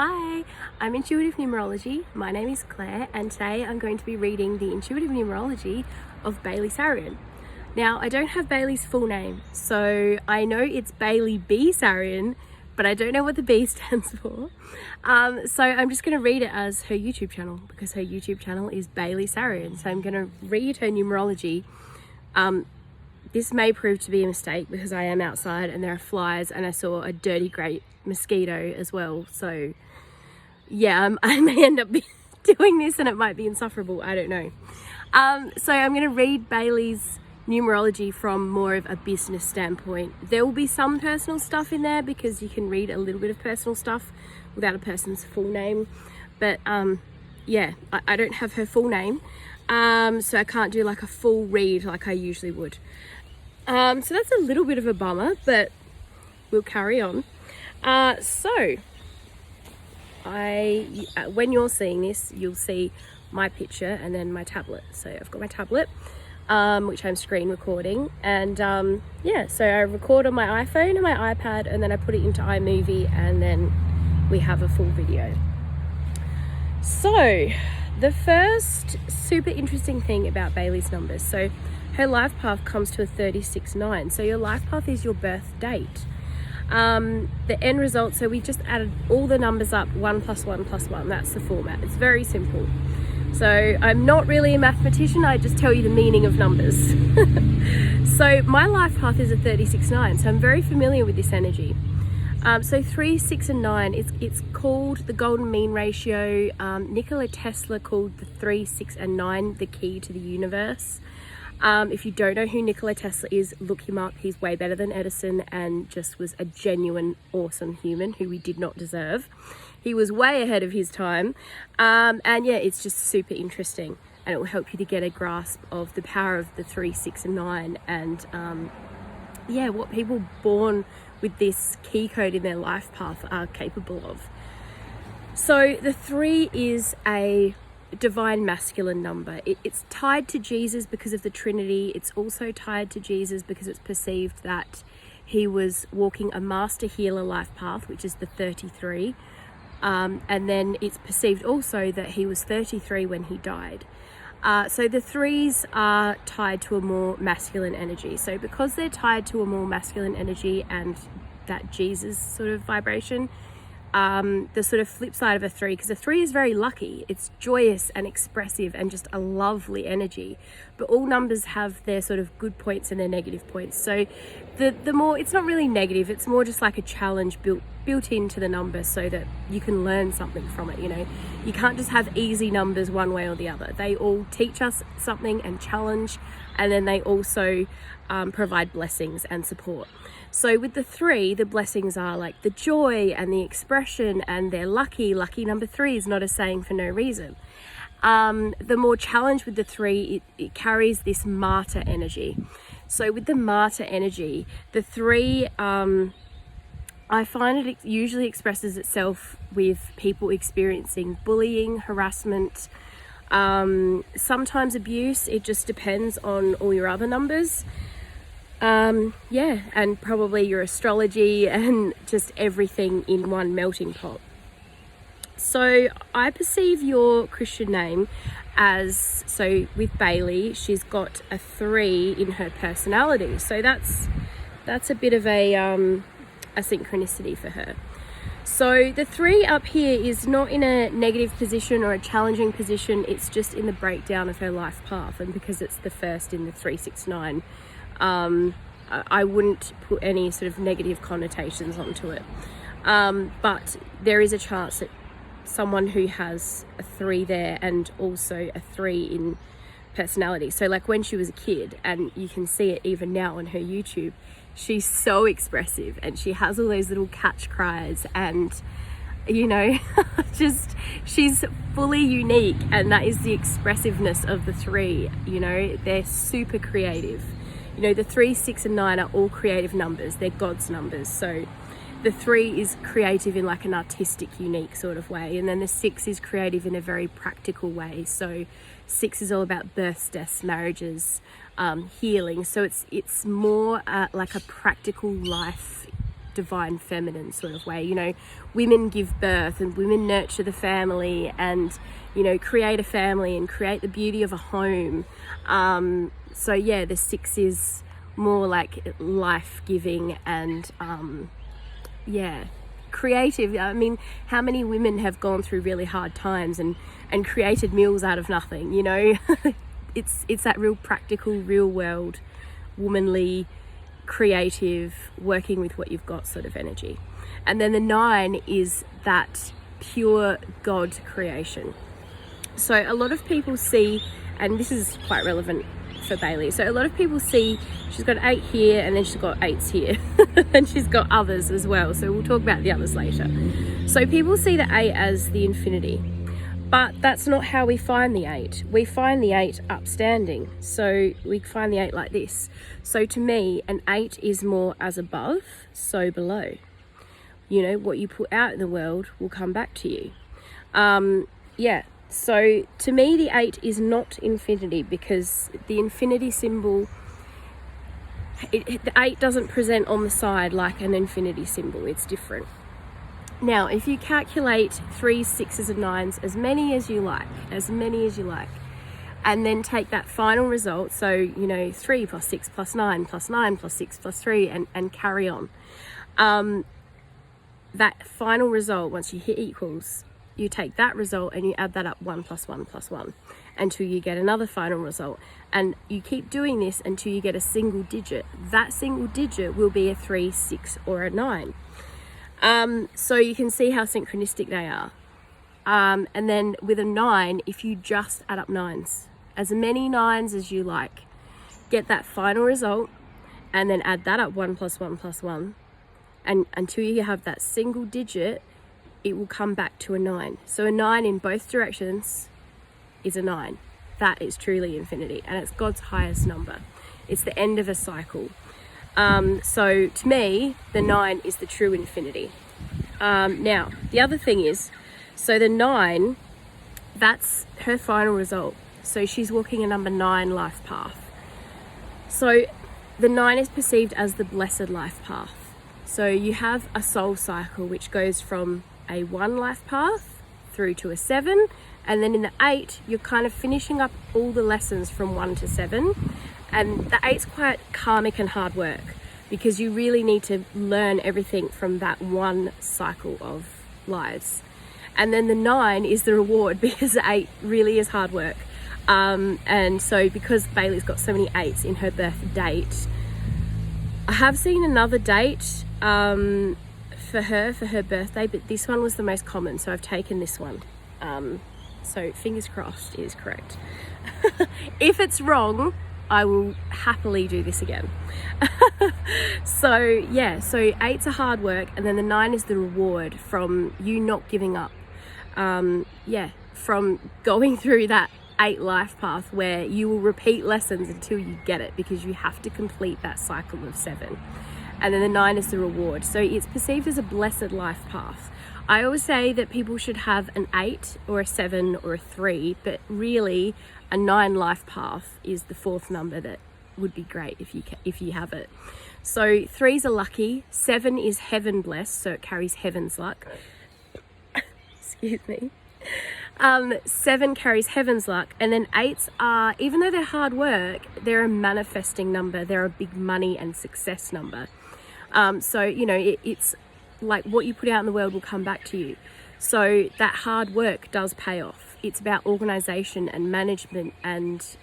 Hi, I'm Intuitive Numerology. My name is Claire, and today I'm going to be reading the Intuitive Numerology of B Sarian. Now, I don't have Bailey's full name, so I know it's Bailey B Sarian, but I don't know what the B stands for. So I'm just going to read it as her YouTube channel, because her YouTube channel is Bailey Sarian. So I'm going to read her numerology. This may prove to be a mistake because I am outside and there are flies, and I saw a dirty great mosquito as well. So yeah, I may end up doing this and it might be insufferable. I don't know. So I'm going to read Bailey's numerology from more of a business standpoint. There will be some personal stuff in there because you can read a little bit of personal stuff without a person's full name. But yeah, I don't have her full name. So I can't do like a full read like I usually would. So that's a little bit of a bummer, but we'll carry on. So when you're seeing this, you'll see my picture and then my tablet. So I've got my tablet, which I'm screen recording, and yeah, so I record on my iPhone and my iPad, and then I put it into iMovie, and then we have a full video. So the first super interesting thing about Bailey's numbers, so her life path comes to a 36-9. So your life path is your birth date. The end result, so we just added all the numbers up, 1 + 1 + 1. That's the format. It's very simple. So I'm not really a mathematician, I just tell you the meaning of numbers. So my life path is a 36-9, so I'm very familiar with this energy. So 3, 6 and 9, it's called the golden mean ratio. Nikola Tesla called the 3, 6 and 9 the key to the universe. If you don't know who Nikola Tesla is, look him up. He's way better than Edison and just was a genuine, awesome human who we did not deserve. He was way ahead of his time. And yeah, it's just super interesting, and it will help you to get a grasp of the power of the 3, 6 and 9, and yeah, what people born with this key code in their life path are capable of. So the 3 is a divine masculine number. It's tied to Jesus because of the Trinity. It's also tied to Jesus because it's perceived that he was walking a master healer life path, which is the 33. And then it's perceived also that he was 33 when he died. So the 3s are tied to a more masculine energy. So because they're tied to a more masculine energy and that Jesus sort of vibration, the sort of flip side of a 3, because a 3 is very lucky, it's joyous and expressive and just a lovely energy, but all numbers have their sort of good points and their negative points. So the more, it's not really negative, it's more just like a challenge built into the number so that you can learn something from it. You know, you can't just have easy numbers one way or the other. They all teach us something and challenge, and then they also provide blessings and support. So with the 3, the blessings are like the joy and the expression, and they're lucky. Lucky number 3 is not a saying for no reason. The more challenge with the 3, it carries this martyr energy. So with the martyr energy, the 3, I find it usually expresses itself with people experiencing bullying, harassment, sometimes abuse. It just depends on all your other numbers. Yeah, and probably your astrology and just everything in one melting pot. So I perceive your Christian name as, so with Bailey, she's got a 3 in her personality. So that's a bit of a synchronicity for her. So the 3 up here is not in a negative position or a challenging position, it's just in the breakdown of her life path, and because it's the first in the 3, 6, 9, I wouldn't put any sort of negative connotations onto it. But there is a chance that someone who has a 3 there and also a 3 in personality, so like when she was a kid, and you can see it even now on her YouTube, she's so expressive and she has all those little catch cries, and you know, just she's fully unique, and that is the expressiveness of the 3. You know, they're super creative. You know, the 3, 6 and 9 are all creative numbers. They're God's numbers. So the 3 is creative in like an artistic, unique sort of way. And then the 6 is creative in a very practical way. So 6 is all about births, deaths, marriages, healing. So it's more like a practical life divine feminine sort of way. You know, women give birth and women nurture the family and, you know, create a family and create the beauty of a home. So yeah, the 6 is more like life-giving and creative. I mean, how many women have gone through really hard times and created meals out of nothing, you know? It's that real practical, real world, womanly, creative, working with what you've got sort of energy. And then the 9 is that pure God creation. So a lot of people see, and this is quite relevant for Bailey, so a lot of people see she's got 8 here and then she's got 8s here and she's got others as well, so we'll talk about the others later. So people see the 8 as the infinity, but that's not how we find the 8. We find the 8 upstanding, so we find the 8 like this. So to me, an 8 is more as above, so below. You know, what you put out in the world will come back to you. So to me, the 8 is not infinity, because the infinity symbol, the 8 doesn't present on the side like an infinity symbol. It's different. Now, if you calculate 3s, 6s and 9s, as many as you like, and then take that final result, so, you know, 3 plus 6 plus 9 plus 9 plus 6 plus 3 and carry on. That final result, once you hit equals, you take that result and you add that up 1 plus 1 plus 1 until you get another final result. And you keep doing this until you get a single digit. That single digit will be a 3, 6 or a 9. So you can see how synchronistic they are. And then with a 9, if you just add up 9s, as many 9s as you like, get that final result and then add that up 1 plus 1 plus 1. And until you have that single digit, it will come back to a 9. So a 9 in both directions is a 9. That is truly infinity, and it's God's highest number. It's the end of a cycle. So to me, the 9 is the true infinity. Now, the other thing is, so the 9, that's her final result. So she's walking a number 9 life path. So the 9 is perceived as the blessed life path. So you have a soul cycle which goes from a 1 life path through to a 7, and then in the 8 you're kind of finishing up all the lessons from 1 to 7, and the 8's quite karmic and hard work, because you really need to learn everything from that 1 cycle of lives. And then the 9 is the reward, because the 8 really is hard work. And so because Bailey's got so many 8s in her birth date, I have seen another date for her birthday, but this one was the most common, so I've taken this one. So fingers crossed it is correct. If it's wrong, I will happily do this again. So yeah, so 8's a hard work, and then the 9 is the reward from you not giving up. From going through that 8 life path where you will repeat lessons until you get it, because you have to complete that cycle of 7. And then the 9 is the reward. So it's perceived as a blessed life path. I always say that people should have an 8 or a 7 or a 3, but really a 9 life path is the 4th number that would be great if you have it. So 3s are lucky, 7 is heaven blessed, so it carries heaven's luck. Excuse me. 7 carries heaven's luck, and then 8s are, even though they're hard work, they're a manifesting number. They're a big money and success number. So, you know, it's like what you put out in the world will come back to you. So that hard work does pay off. It's about organization and management and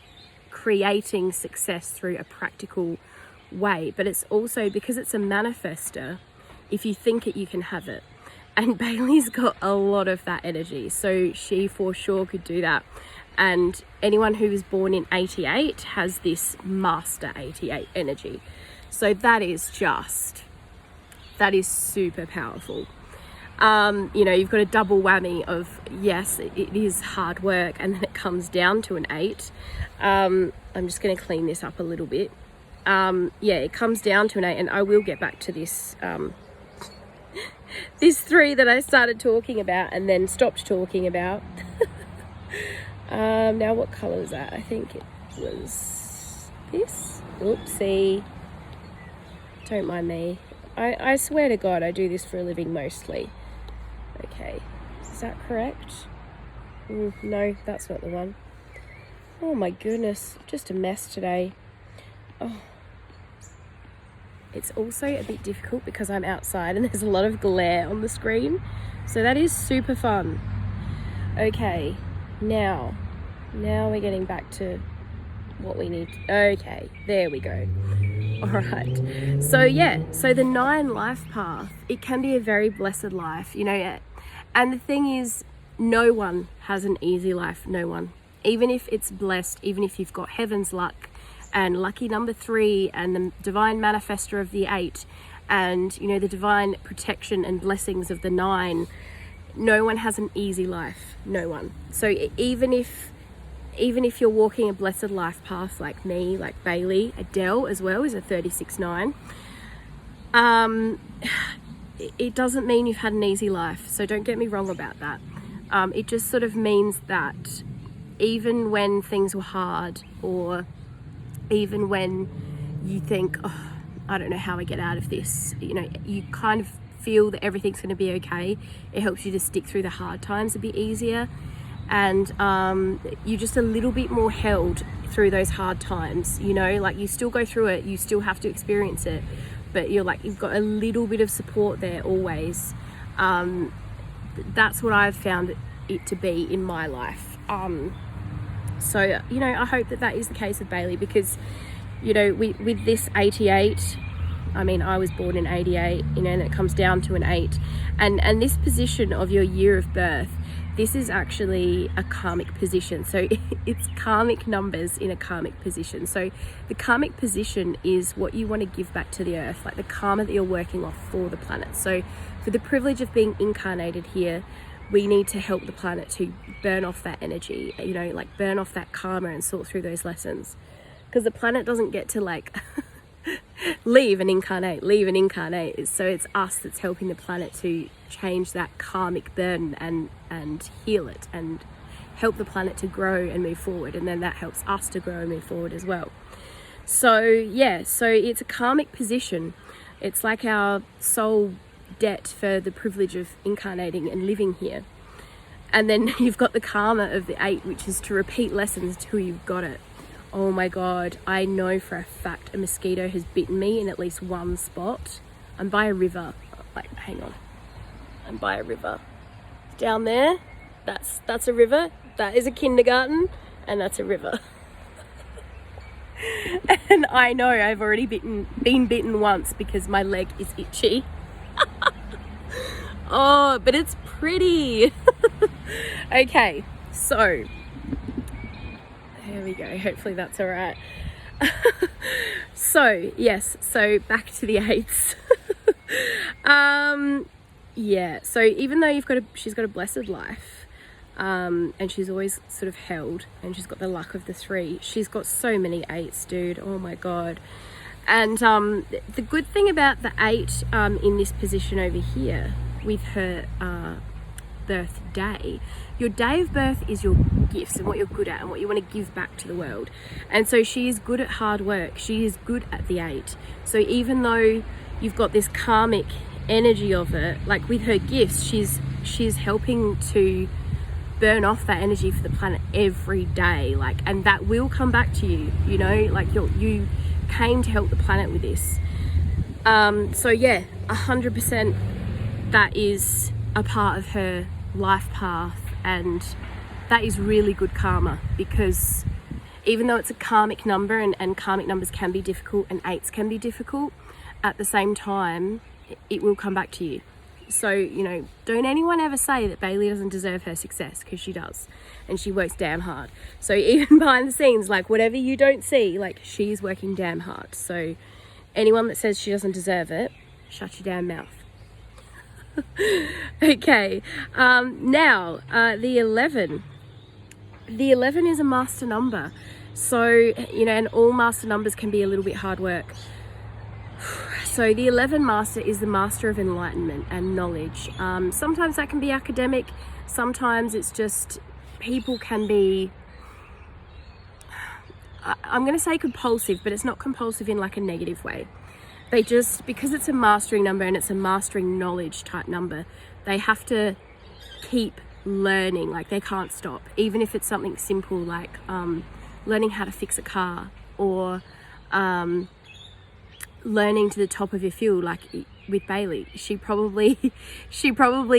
creating success through a practical way. But it's also, because it's a manifester, if you think it, you can have it. And Bailey's got a lot of that energy, so she for sure could do that. And anyone who was born in 88 has this master 88 energy. So that is super powerful. You know, you've got a double whammy of, yes, it is hard work, and then it comes down to an 8. I'm just going to clean this up a little bit. It comes down to an 8, and I will get back to this this 3 that I started talking about and then stopped talking about. Now what colour was that? I think it was this. Oopsie. Don't mind me. I swear to God, I do this for a living mostly. Okay, is that correct? No, that's not the one. Oh my goodness, just a mess today. Oh. It's also a bit difficult because I'm outside and there's a lot of glare on the screen. So that is super fun. Okay, now we're getting back to what we need. Okay, there we go. All right. So yeah, so the 9 life path, it can be a very blessed life, you know, and the thing is, no one has an easy life, no one. Even if it's blessed, even if you've got heaven's luck, and lucky number 3 and the divine manifestor of the 8 and, you know, the divine protection and blessings of the 9, no one has an easy life, no one. So even if you're walking a blessed life path like me, like Bailey, Adele as well is a 36-9, it doesn't mean you've had an easy life, so don't get me wrong about that. It just sort of means that even when things were hard, or even when you think, oh, I don't know how I get out of this, you know, you kind of feel that everything's going to be okay. It helps you to stick through the hard times a bit easier, and you're just a little bit more held through those hard times, you know, like you still go through it, you still have to experience it, but you've got a little bit of support there always. That's what I've found it to be in my life. So, you know, I hope that is the case with Bailey, because, you know, with this 88, I mean, I was born in 88, you know, and it comes down to an 8. And this position of your year of birth, this is actually a karmic position. So it's karmic numbers in a karmic position. So the karmic position is what you want to give back to the earth, like the karma that you're working off for the planet. So for the privilege of being incarnated here, we need to help the planet to burn off that energy, you know, like burn off that karma and sort through those lessons. Because the planet doesn't get to like leave and incarnate. So it's us that's helping the planet to change that karmic burden and heal it and help the planet to grow and move forward. And then that helps us to grow and move forward as well. So yeah, so it's a karmic position. It's like our soul debt for the privilege of incarnating and living here. And then you've got the karma of the 8, which is to repeat lessons till you've got it. Oh my God, I know for a fact a mosquito has bitten me in at least one spot. I'm by a river. Like, hang on. I'm by a river. Down there, that's a river. That is a kindergarten, and that's a river. And I know I've already been bitten once because my leg is itchy. Oh, but it's pretty. Okay, so there we go. Hopefully that's all right. So yes, so back to the 8s. Yeah, so even though she's got a blessed life, and she's always sort of held, and she's got the luck of the 3, she's got so many 8s, dude. Oh my God. And the good thing about the 8 in this position over here with her birthday, your day of birth is your gifts and what you're good at and what you want to give back to the world. And so she is good at hard work. She is good at the 8. So even though you've got this karmic energy of it, like with her gifts, she's helping to burn off that energy for the planet every day, like, and that will come back to you, you know, like you came to help the planet with this. So yeah, 100% that is a part of her life path, and that is really good karma, because even though it's a karmic number, and karmic numbers can be difficult and 8s can be difficult, at the same time it will come back to you. So, you know, don't anyone ever say that Bailey doesn't deserve her success, because she does, and she works damn hard. So even behind the scenes, like whatever you don't see, like she's working damn hard. So anyone that says she doesn't deserve it, shut your damn mouth. Okay, now the 11. The 11 is a master number. So, you know, and all master numbers can be a little bit hard work. So the 11 master is the master of enlightenment and knowledge. Sometimes that can be academic. Sometimes it's just people can be, I'm going to say compulsive, but it's not compulsive in like a negative way. they just, because it's a mastering number and it's a mastering knowledge type number, they have to keep learning. Like, they can't stop, even if it's something simple like learning how to fix a car, or learning to the top of your field. Like with Bailey, she probably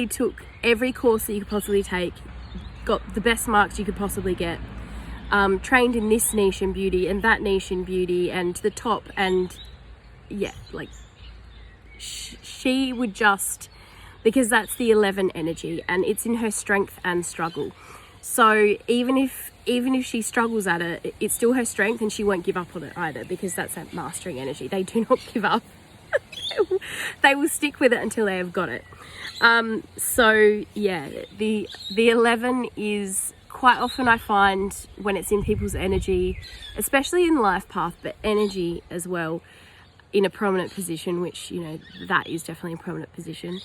took every course that you could possibly take, got the best marks you could possibly get, trained in this niche in beauty and that niche in beauty and to the top. And yeah, like she would just, because that's the 11 energy and it's in her strength and struggle. So even if she struggles at it, it's still her strength, and she won't give up on it either, because that's that mastering energy. They do not give up. They will stick with it until they have got it. So yeah, the 11 is quite often, I find, when it's in people's energy, especially in life path, but energy as well, in a prominent position, which, you know, that is definitely a prominent position.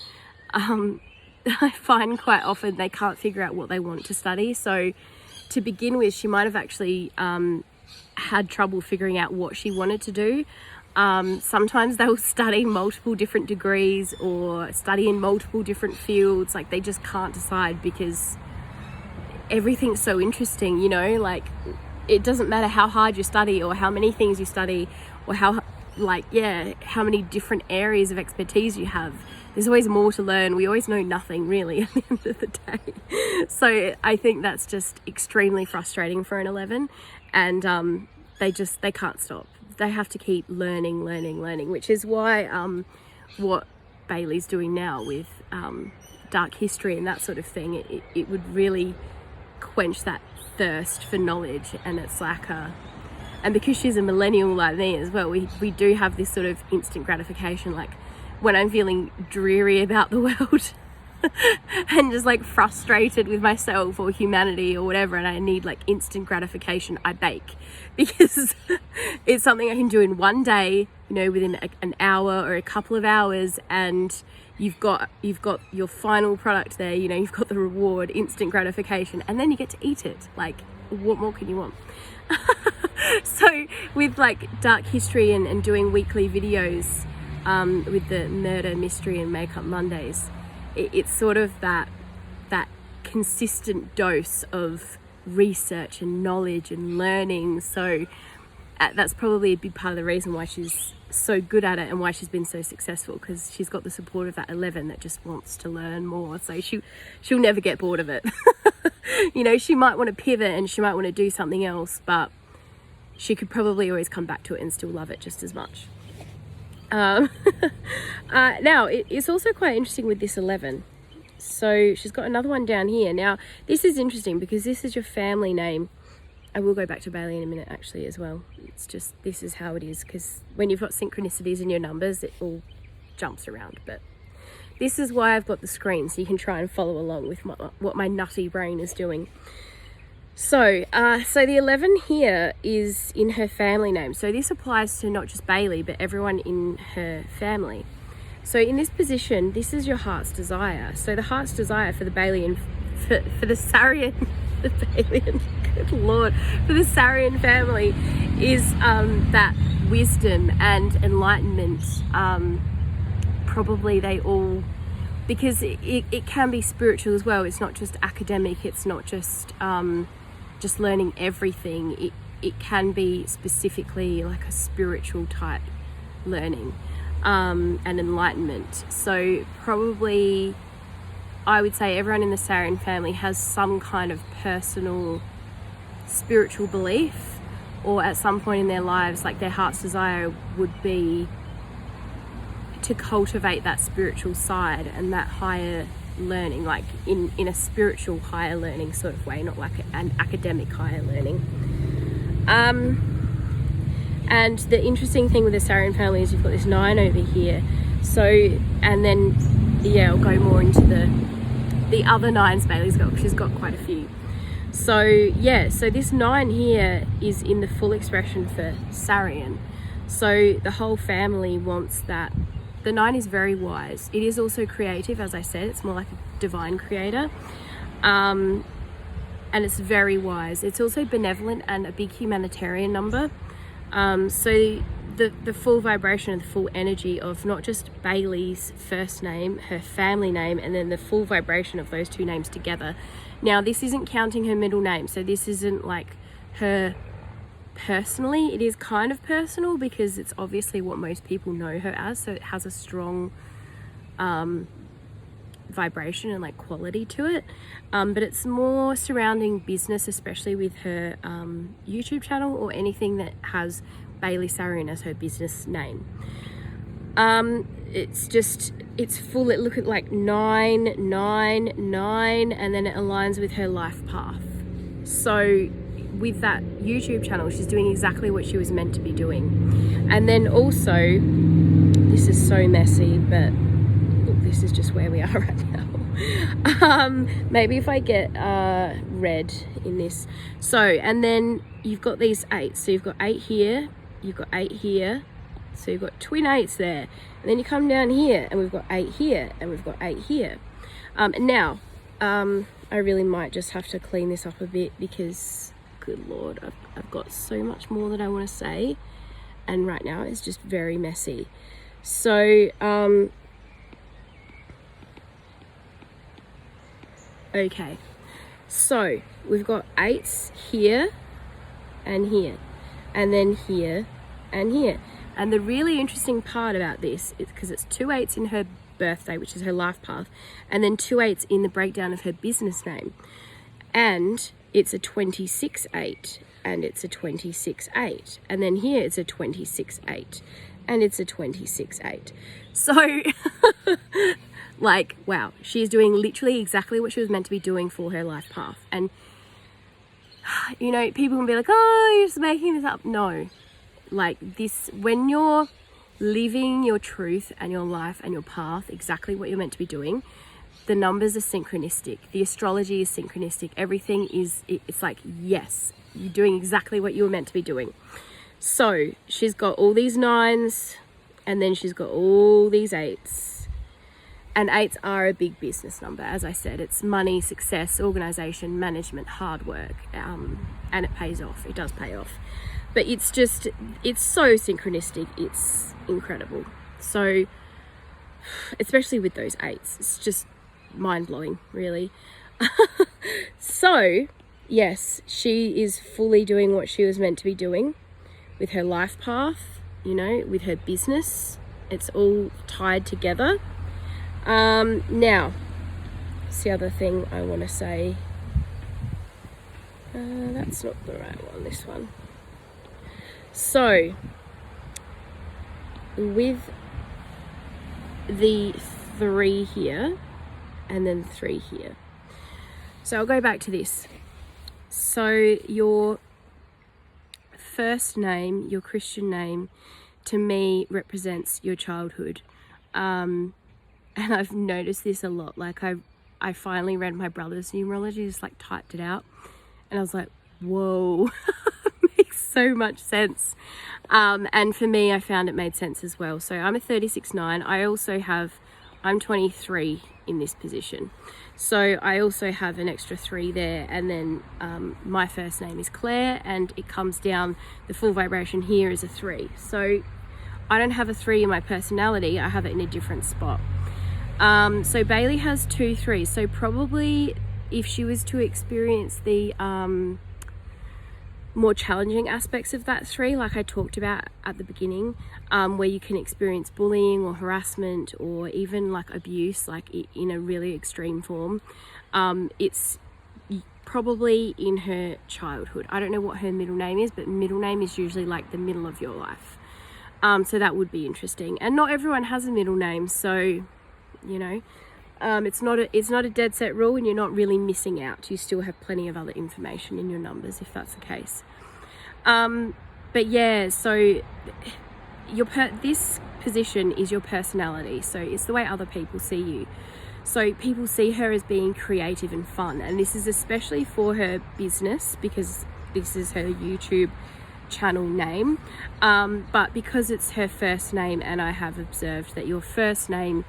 I find quite often they can't figure out what they want to study. So to begin with, she might have actually had trouble figuring out what she wanted to do. Sometimes they'll study multiple different degrees or study in multiple different fields. Like, they just can't decide, because everything's so interesting, you know. Like, it doesn't matter how hard you study or how many things you study or how many different areas of expertise you have. There's always more to learn. We always know nothing, really, at the end of the day. So I think that's just extremely frustrating for an 11, and they can't stop. They have to keep learning, which is why what Bailey's doing now with dark history and that sort of thing, it would really quench that thirst for knowledge. And it's like and because she's a millennial like me as well, we do have this sort of instant gratification. Like, when I'm feeling dreary about the world and just like frustrated with myself or humanity or whatever, and I need like instant gratification, I bake, because it's something I can do in one day, you know, within an hour or a couple of hours, and you've got your final product there, you know, you've got the reward, instant gratification, and then you get to eat it. Like, what more can you want? So with like dark history and doing weekly videos with the murder, mystery and makeup Mondays, it's sort of that consistent dose of research and knowledge and learning. So that's probably a big part of the reason why she's so good at it and why she's been so successful, because she's got the support of that 11 that just wants to learn more. So she'll never get bored of it. You know, she might want to pivot and she might want to do something else, but she could probably always come back to it and still love it just as much. Now, it's also quite interesting with this 11. So she's got another one down here. Now, this is interesting because this is your family name. I will go back to Bailey in a minute, actually, as well. It's just, this is how it is, because when you've got synchronicities in your numbers, it all jumps around. But this is why I've got the screen, so you can try and follow along with what my nutty brain is doing. So the 11 here is in her family name. So this applies to not just Bailey, but everyone in her family. So in this position, this is your heart's desire. So the heart's desire for the Bailey and for the Sarian, the Bailey and, good Lord, for the Sarian family is that wisdom and enlightenment. Probably they all, because it can be spiritual as well. It's not just academic. It's not just learning everything. It can be specifically like a spiritual type learning and enlightenment. So probably I would say everyone in the Sarian family has some kind of personal spiritual belief, or at some point in their lives, like their heart's desire would be to cultivate that spiritual side and that higher learning, like in a spiritual higher learning sort of way, not like an academic higher learning. And the interesting thing with the Sarian family is you've got this 9 over here. So, and then I'll go more into the other 9s Bailey's got, because she's got quite a few. So so this 9 here is in the full expression for Sarian. So the whole family wants that. The 9 is very wise. It is also creative, as I said. It's more like a divine creator. And it's very wise. It's also benevolent and a big humanitarian number. So the full vibration and the full energy of not just Bailey's first name, her family name, and then the full vibration of those two names together. Now, this isn't counting her middle name, so this isn't like her personally. It is kind of personal because it's obviously what most people know her as, so it has a strong vibration and like quality to it, but it's more surrounding business, especially with her YouTube channel or anything that has Bailey Sarian as her business name. It's full. It look at like 999, and then it aligns with her life path. So with that YouTube channel, she's doing exactly what she was meant to be doing. And then also, this is so messy, but look, this is just where we are right now. Maybe if I get red in this. So, and then you've got these 8. So you've got 8 here, you've got 8 here. So you've got twin 8s there. And then you come down here and we've got 8 here and we've got 8 here. And now, I really might just have to clean this up a bit because, good Lord, I've got so much more that I want to say. And right now it's just very messy. So, okay. So we've got 8s here and here, and then here and here. And the really interesting part about this is because it's 2 8s in her birthday, which is her life path, and then 2 8s in the breakdown of her business name. And it's a 26 8, and it's a 26 8. And then here it's a 26 8, and it's a 26 8. So, like, wow, she's doing literally exactly what she was meant to be doing for her life path. And, you know, people can be like, oh, you're just making this up. No. Like this, when you're living your truth and your life and your path, exactly what you're meant to be doing, the numbers are synchronistic. The astrology is synchronistic. Everything is, it's like, yes, you're doing exactly what you were meant to be doing. So she's got all these 9s, and then she's got all these 8s. And 8s are a big business number. As I said, it's money, success, organization, management, hard work, and it pays off. It does pay off. But it's just, it's so synchronistic. It's incredible. So, especially with those 8s, it's just mind-blowing, really. So, yes, she is fully doing what she was meant to be doing with her life path, you know, with her business. It's all tied together. Now, that's the other thing I want to say. That's not the right one, this one. So, with the 3 here, and then 3 here. So I'll go back to this. So your first name, your Christian name, to me represents your childhood. And I've noticed this a lot. Like I finally read my brother's numerology, just like typed it out. And I was like, whoa, makes so much sense. And for me, I found it made sense as well. So I'm a 36-9. I'm 23 in this position. So I also have an extra 3 there. And then my first name is Clare, and it comes down, the full vibration here is a 3. So I don't have a 3 in my personality. I have it in a different spot. So Bailey has 2 3s. So probably if she was to experience the more challenging aspects of that 3, like I talked about at the beginning, where you can experience bullying or harassment or even like abuse, like in a really extreme form, it's probably in her childhood. I don't know what her middle name is, but middle name is usually like the middle of your life. So that would be interesting. And not everyone has a middle name, so, you know, it's not a dead set rule, and you're not really missing out. You still have plenty of other information in your numbers if that's the case. But yeah, so this position is your personality. So it's the way other people see you. So people see her as being creative and fun, and this is especially for her business because this is her YouTube channel name. But because it's her first name, and I have observed that your first name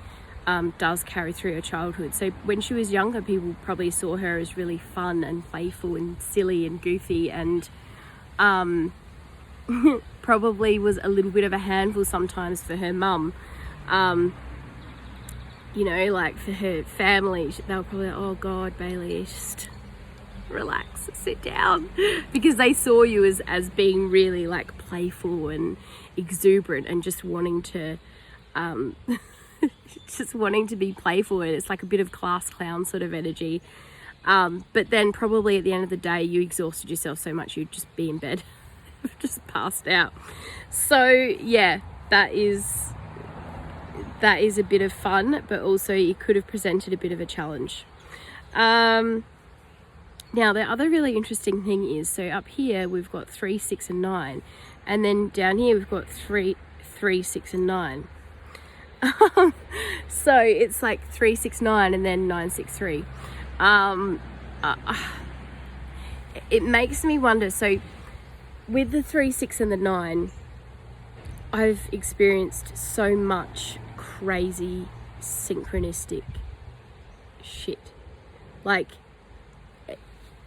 does carry through her childhood. So when she was younger, people probably saw her as really fun and playful and silly and goofy, and probably was a little bit of a handful sometimes for her mum. You know, like for her family, they were probably like, oh God, Bailey, just relax, sit down, because they saw you as being really like playful and exuberant and just wanting to just wanting to be playful, and it's like a bit of class clown sort of energy. But then probably at the end of the day, you exhausted yourself so much you'd just be in bed, just passed out. So yeah, that is a bit of fun, but also it could have presented a bit of a challenge. Now the other really interesting thing is, so up here we've got 3, 6 and 9, and then down here we've got 3, 6 and 9. So it's like 3, 6, 9 and then 9, 6, 3. It makes me wonder, so with the 3, 6 and the 9, I've experienced so much crazy synchronistic shit. Like,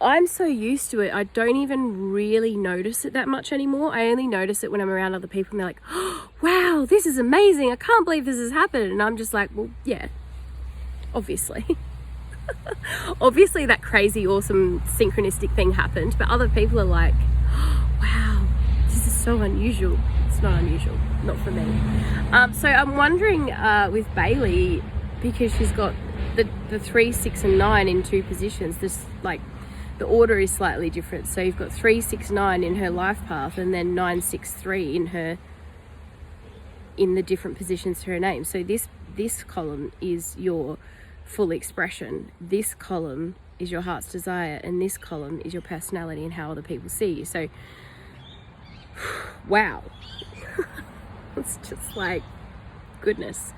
I'm so used to it, I don't even really notice it that much anymore. I only notice it when I'm around other people and they're like, oh, wow, this is amazing, I can't believe this has happened. And I'm just like, well, yeah, obviously. Obviously that crazy, awesome, synchronistic thing happened. But other people are like, oh, wow, this is so unusual. It's not unusual, not for me. So I'm wondering with Bailey, because she's got the 3, 6 and 9 in 2 positions, this like, the order is slightly different. So you've got 3, 6, 9 in her life path, and then 9, 6, 3 in the different positions to her name. So this column is your full expression. This column is your heart's desire, and this column is your personality and how other people see you. So, wow. It's just like, goodness.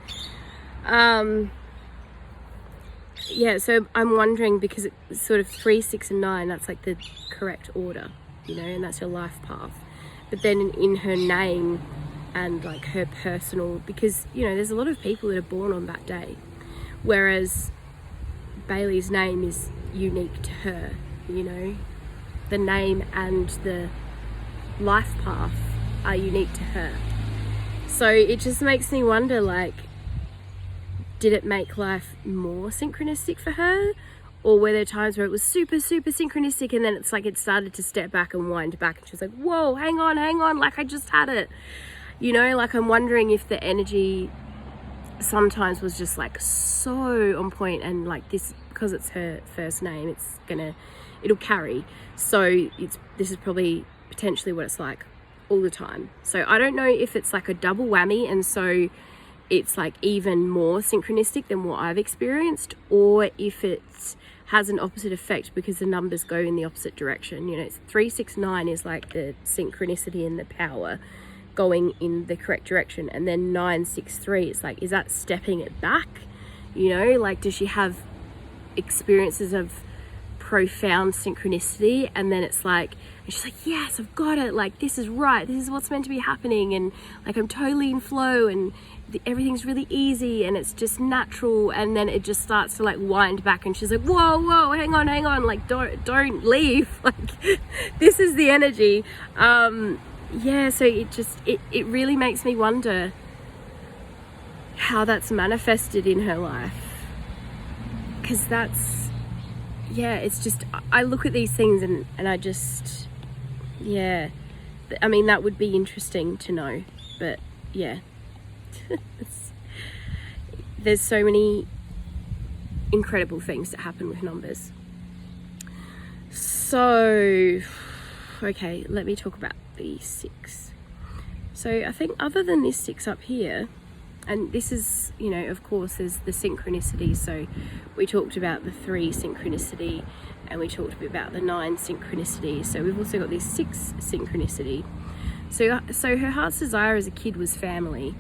Yeah, so I'm wondering, because it's sort of 3, 6 and 9, that's like the correct order, you know, and that's your life path. But then in her name and like her personal, because, you know, there's a lot of people that are born on that day, whereas Bailey's name is unique to her, you know, the name and the life path are unique to her. So it just makes me wonder, like, did it make life more synchronistic for her? Or were there times where it was super, super synchronistic, and then it's like it started to step back and wind back, and she was like, whoa, hang on, like I just had it. You know, like I'm wondering if the energy sometimes was just like so on point, and like this, because it's her first name, it'll carry. So this is probably potentially what it's like all the time. So I don't know if it's like a double whammy, and so it's like even more synchronistic than what I've experienced, or if it has an opposite effect because the numbers go in the opposite direction. You know, it's 3, 6, 9 is like the synchronicity and the power going in the correct direction, and then 9, 6, 3, it's like, is that stepping it back? You know, like, does she have experiences of profound synchronicity, and then it's like, and she's like, yes, I've got it, like this is right, this is what's meant to be happening, and like I'm totally in flow, and everything's really easy, and it's just natural, and then it just starts to like wind back, and she's like, whoa, hang on, like don't leave, like this is the energy. Yeah, so it really makes me wonder how that's manifested in her life, because that's, yeah, it's just, I look at these things and I just, yeah, I mean, that would be interesting to know, but yeah. There's so many incredible things that happen with numbers. So, okay, let me talk about the 6. So I think other than this 6 up here, and this is, you know, of course there's the synchronicity. So we talked about the 3 synchronicity, and we talked a bit about the 9 synchronicity. So we've also got this 6 synchronicity. So her heart's desire as a kid was family.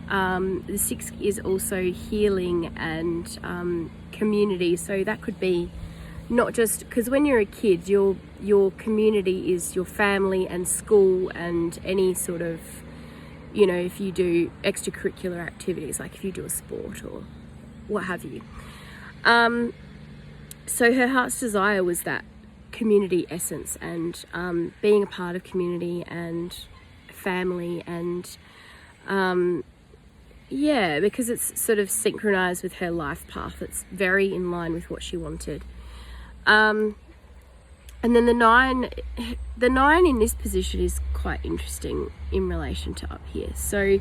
The 6 is also healing and community. So that could be not just, because when you're a kid, your community is your family and school and any sort of, you know, if you do extracurricular activities, like if you do a sport or what have you. So her heart's desire was that community essence and being a part of community and family, and yeah, because it's sort of synchronized with her life path. It's very in line with what she wanted. And then the nine in this position is quite interesting in relation to up here. So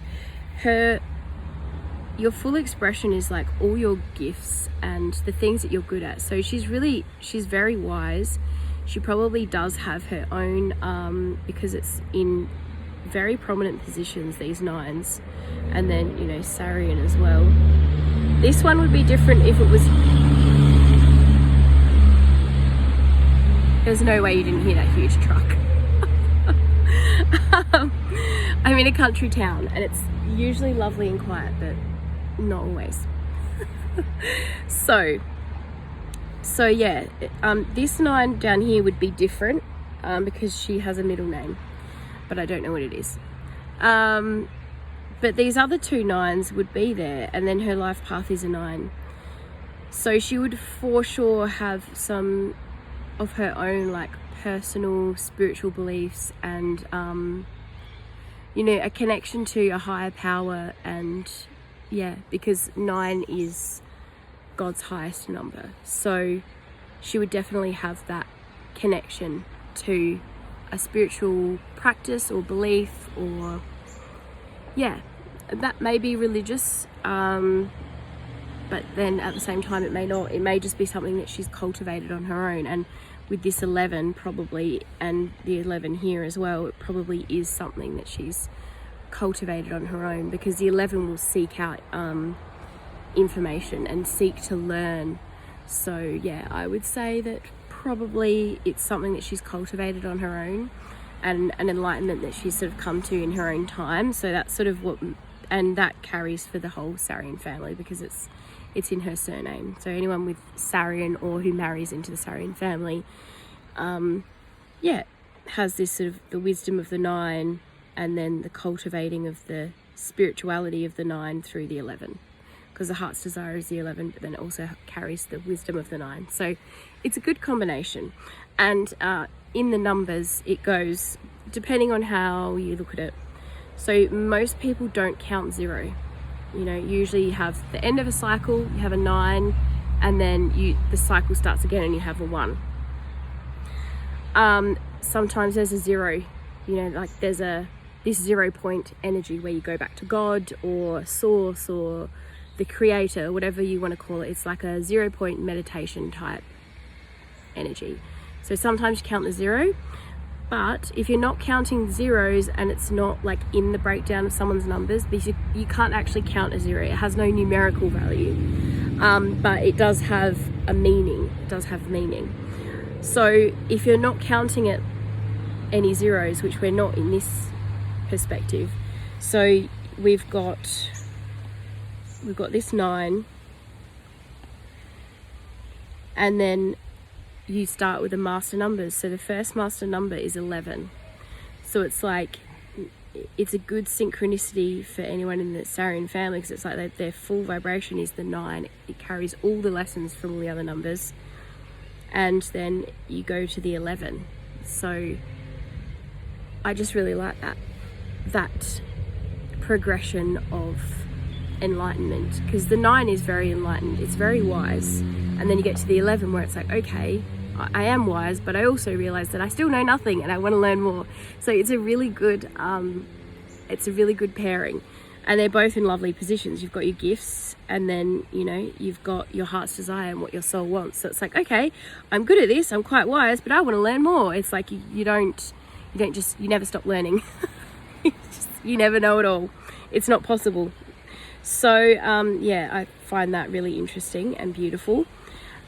your full expression is like all your gifts and the things that you're good at. So she's very wise. She probably does have her own, because it's in very prominent positions, these nines, and then, you know, Sarian as well. This one would be different if it was... There's no way you didn't hear that huge truck. I'm in a country town and it's usually lovely and quiet, but not always. So yeah, this 9 down here would be different, because she has a middle name, but I don't know what it is. But these other 2 9s would be there, and then her life path is a 9. So she would for sure have some of her own, like, personal spiritual beliefs and, you know, a connection to a higher power. And yeah, because 9 is God's highest number, so she would definitely have that connection to a spiritual practice or belief, or yeah, that may be religious, but then at the same time it may not. It may just be something that she's cultivated on her own. And with this 11 probably, and the 11 here as well, it probably is something that she's cultivated on her own, because the 11 will seek out information and seek to learn. So yeah, I would say that probably it's something that she's cultivated on her own, and an enlightenment that she's sort of come to in her own time. So that's sort of what, and that carries for the whole Sarian family, because it's in her surname. So anyone with Sarian or who marries into the Sarian family, yeah, has this sort of the wisdom of the 9, and then the cultivating of the spirituality of the 9 through the 11, because the heart's desire is the 11, but then it also carries the wisdom of the 9. So it's a good combination. And in the numbers, it goes depending on how you look at it. So most people don't count 0. You know, usually you have the end of a cycle, you have a 9, and then the cycle starts again and you have a 1. Sometimes there's a 0, you know, like there's this 0 point energy where you go back to God or source or the creator, whatever you want to call it. It's like a 0 point meditation type energy. So sometimes you count the 0, but if you're not counting zeros and it's not like in the breakdown of someone's numbers, because you can't actually count a 0. It has no numerical value, but it does have a meaning. It does have meaning. So if you're not counting it any zeros, which we're not in this perspective, so we've got this 9, and then you start with the master numbers. So the first master number is 11. So it's like, it's a good synchronicity for anyone in the Sarian family, because it's like their full vibration is the 9. It carries all the lessons from all the other numbers. And then you go to the 11. So I just really like that progression of enlightenment, because the 9 is very enlightened, it's very wise, and then you get to the 11 where it's like, okay, I am wise, but I also realize that I still know nothing and I want to learn more. So it's a really good pairing, and they're both in lovely positions. You've got your gifts, and then, you know, you've got your heart's desire and what your soul wants. So it's like, okay, I'm good at this, I'm quite wise, but I want to learn more. It's like you never stop learning. You never know it all. It's not possible. So yeah, I find that really interesting and beautiful.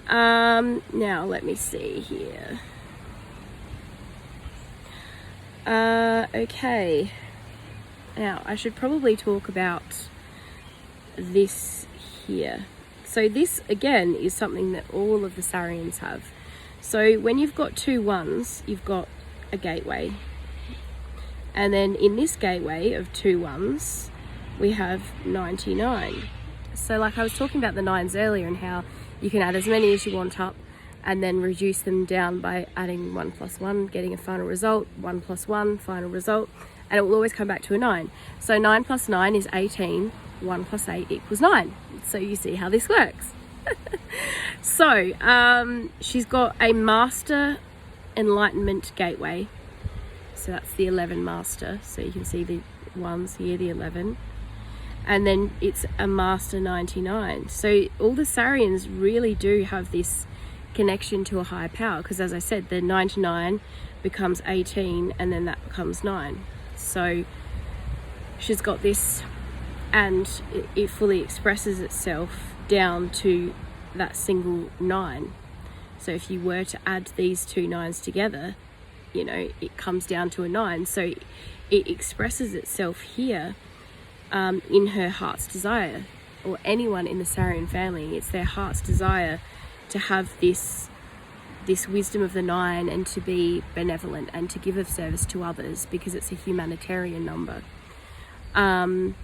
Now let me see here. Okay, now I should probably talk about this here. So this again is something that all of the Sarians have. So when you've got 2 1s, you've got a gateway, and then in this gateway of 2 1s we have 99. So like I was talking about the 9s earlier, and how you can add as many as you want up and then reduce them down by adding 1 + 1, getting a final result, 1 + 1, final result, and it will always come back to a 9. So 9 plus 9 is 18, 1 plus 8 equals 9. So you see how this works. So she's got a Master Enlightenment Gateway. So that's the 11 Master. So you can see the ones here, the 11. And then it's a Master 99. So all the Sarians really do have this connection to a higher power, because as I said, the 99 becomes 18 and then that becomes 9. So she's got this, and it fully expresses itself down to that single 9. So if you were to add these two 9s together, you know, it comes down to a 9. So it expresses itself here in her heart's desire, or anyone in the Sarian family. It's their heart's desire to have this wisdom of the 9 and to be benevolent and to give of service to others, because it's a humanitarian number. And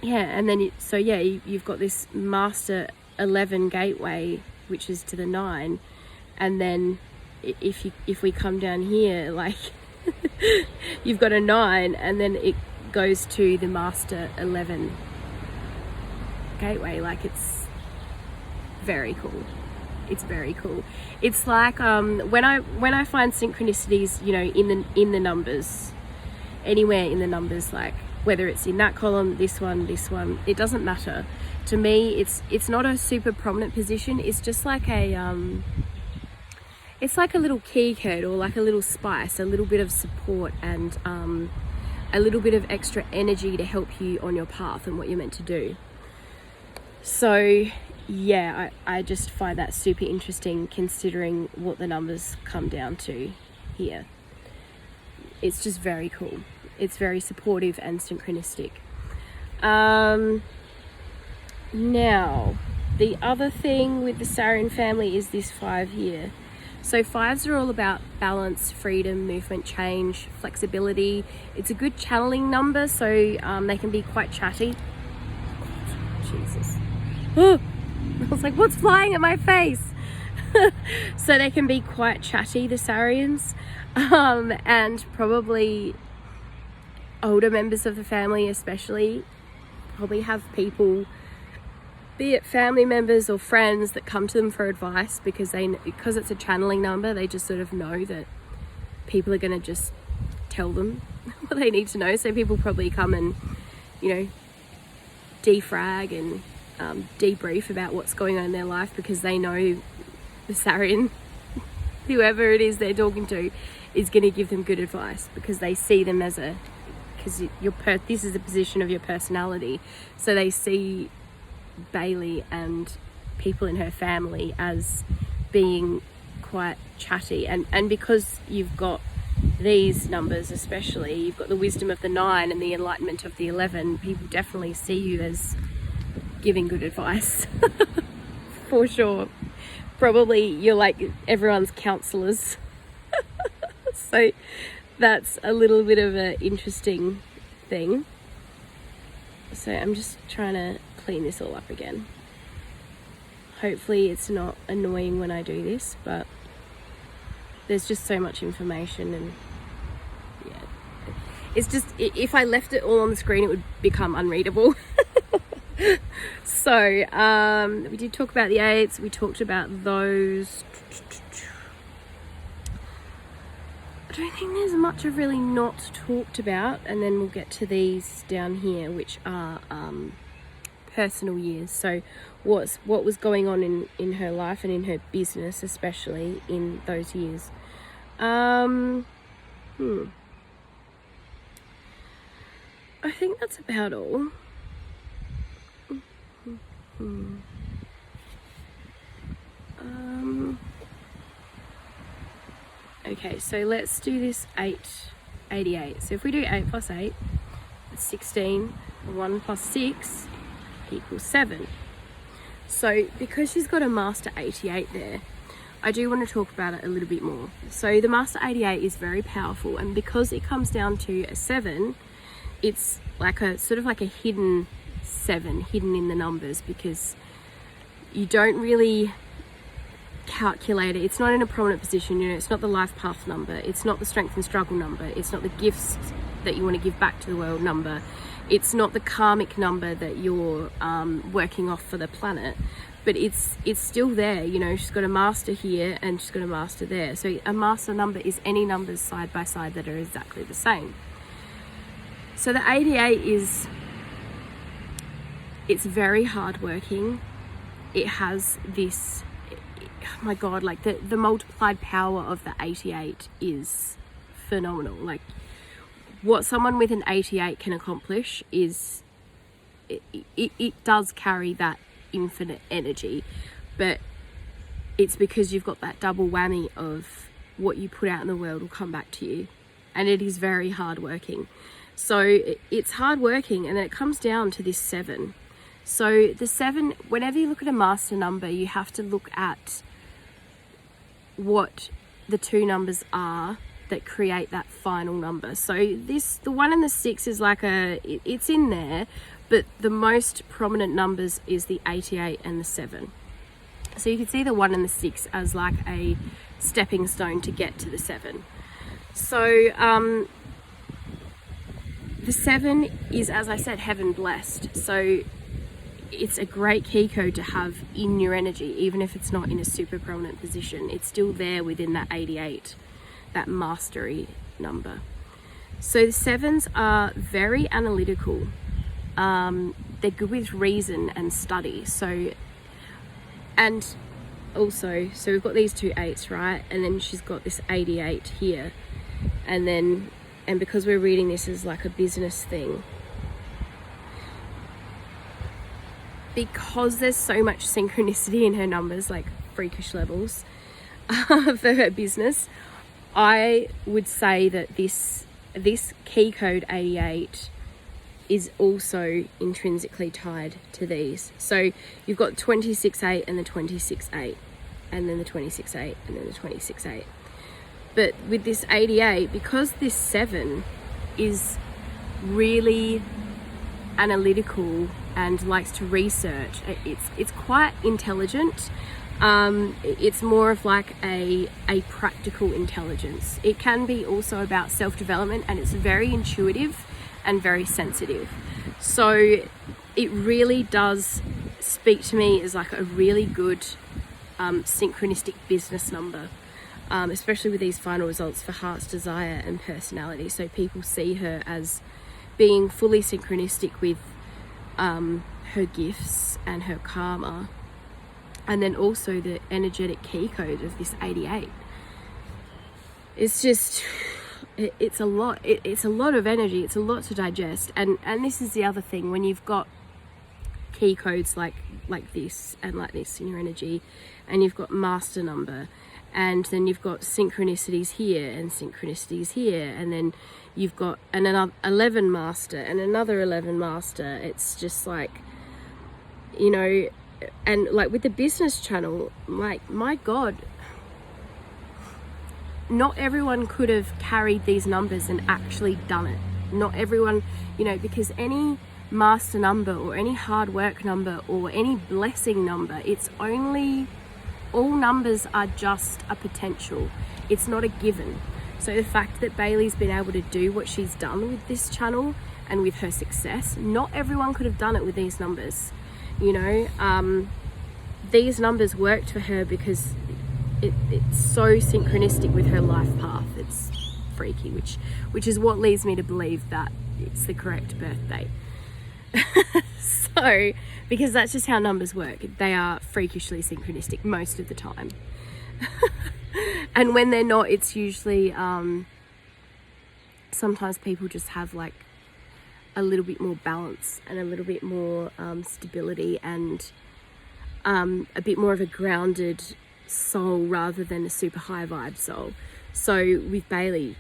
then you've got this Master 11 Gateway, which is to the 9, and then if we come down here, like you've got a 9, and then it goes to the Master 11 Gateway. Like, it's very cool. It's very cool. It's like when I find synchronicities, you know, in the numbers, anywhere in the numbers, like whether it's in that column, this one, it doesn't matter. To me, it's not a super prominent position. It's just like it's like a little key code, or like a little spice, a little bit of support, and a little bit of extra energy to help you on your path and what you're meant to do. So yeah, I just find that super interesting, considering what the numbers come down to here. It's just very cool. It's very supportive and synchronistic. Now, the other thing with the Sarian family is this 5 here. So 5s are all about balance, freedom, movement, change, flexibility. It's a good channeling number, so they can be quite chatty. Jesus. Oh, I was like, what's flying at my face? So they can be quite chatty, the Sarians, and probably older members of the family especially probably have people, be it family members or friends, that come to them for advice, because it's a channeling number, they just sort of know that people are going to just tell them what they need to know. So people probably come and, you know, defrag and debrief about what's going on in their life, because they know the Sarian, whoever it is they're talking to, is going to give them good advice, because they see them as because this is the position of your personality. So they see Bailey and people in her family as being quite chatty, and because you've got these numbers, especially you've got the wisdom of the 9 and the enlightenment of the 11, people definitely see you as giving good advice. For sure. Probably you're like everyone's counselors. So that's a little bit of an interesting thing. So I'm just trying to clean this all up again. Hopefully it's not annoying when I do this, but there's just so much information, and yeah, it's just, if I left it all on the screen it would become unreadable. So we did talk about the 8s, we talked about those. I don't think there's much I've really not talked about, and then we'll get to these down here, which are personal years. So what was going on in her life and in her business, especially in those years. I think that's about all. Okay, so let's do this 888. So if we do 8 plus 8, it's 16, 1 plus 6 equals 7. So because she's got a Master 88 there, I do want to talk about it a little bit more. So the Master 88 is very powerful, and because it comes down to a 7, it's like a sort of like a hidden 7, hidden in the numbers, because you don't really calculate it. It's not in a prominent position, you know, it's not the life path number, it's not the strength and struggle number, it's not the gifts that you want to give back to the world number. It's not the karmic number that you're working off for the planet, but it's still there. You know, she's got a master here and she's got a master there. So a master number is any numbers side by side that are exactly the same. So the 88 is, it's very hardworking. It has this, oh my God, like the multiplied power of the 88 is phenomenal. Like what someone with an 88 can accomplish is, it does carry that infinite energy, but it's because you've got that double whammy of what you put out in the world will come back to you, and it is very hardworking. So it's hardworking, and then it comes down to this 7. So the 7, whenever you look at a master number, you have to look at what the 2 numbers are that create that final number. So the 1 and the 6 is like it's in there, but the most prominent numbers is the 88 and the 7. So you can see the 1 and the 6 as like a stepping stone to get to the 7. So the 7 is, as I said, heaven blessed. So it's a great key code to have in your energy, even if it's not in a super prominent position. It's still there within that 88, that mastery number. So the 7s are very analytical. They're good with reason and study. So, and also, so we've got these 2 8s, right? And then she's got this 88 here. And because we're reading this as like a business thing, because there's so much synchronicity in her numbers, like freakish levels, for her business, I would say that this key code 88 is also intrinsically tied to these. So you've got 26-8 and the 26-8, and then the 26-8 and then the 26-8. But with this 88, because this 7 is really analytical and likes to research, it's quite intelligent. It's more of like a practical intelligence. It can be also about self-development, and it's very intuitive and very sensitive. So it really does speak to me as like a really good synchronistic business number, especially with these final results for heart's desire and personality. So people see her as being fully synchronistic with her gifts and her karma, and then also the energetic key code of this 88. It's just, it's a lot. It's a lot of energy. It's a lot to digest. And this is the other thing, when you've got key codes like this and like this in your energy, and you've got master number, and then you've got synchronicities here and synchronicities here, and then you've got another 11 master and another 11 master. It's just like, you know, and like with the business channel, like, my God, not everyone could have carried these numbers and actually done it. Not everyone, you know, because any master number or any hard work number or any blessing number, it's only, all numbers are just a potential. It's not a given. So the fact that Bailey's been able to do what she's done with this channel and with her success, not everyone could have done it with these numbers. You know, these numbers worked for her because it's so synchronistic with her life path. It's freaky, which is what leads me to believe that it's the correct birth date. So, because that's just how numbers work. They are freakishly synchronistic most of the time. And when they're not, it's usually, sometimes people just have like a little bit more balance and a little bit more stability and a bit more of a grounded soul rather than a super high vibe soul. So with Bailey,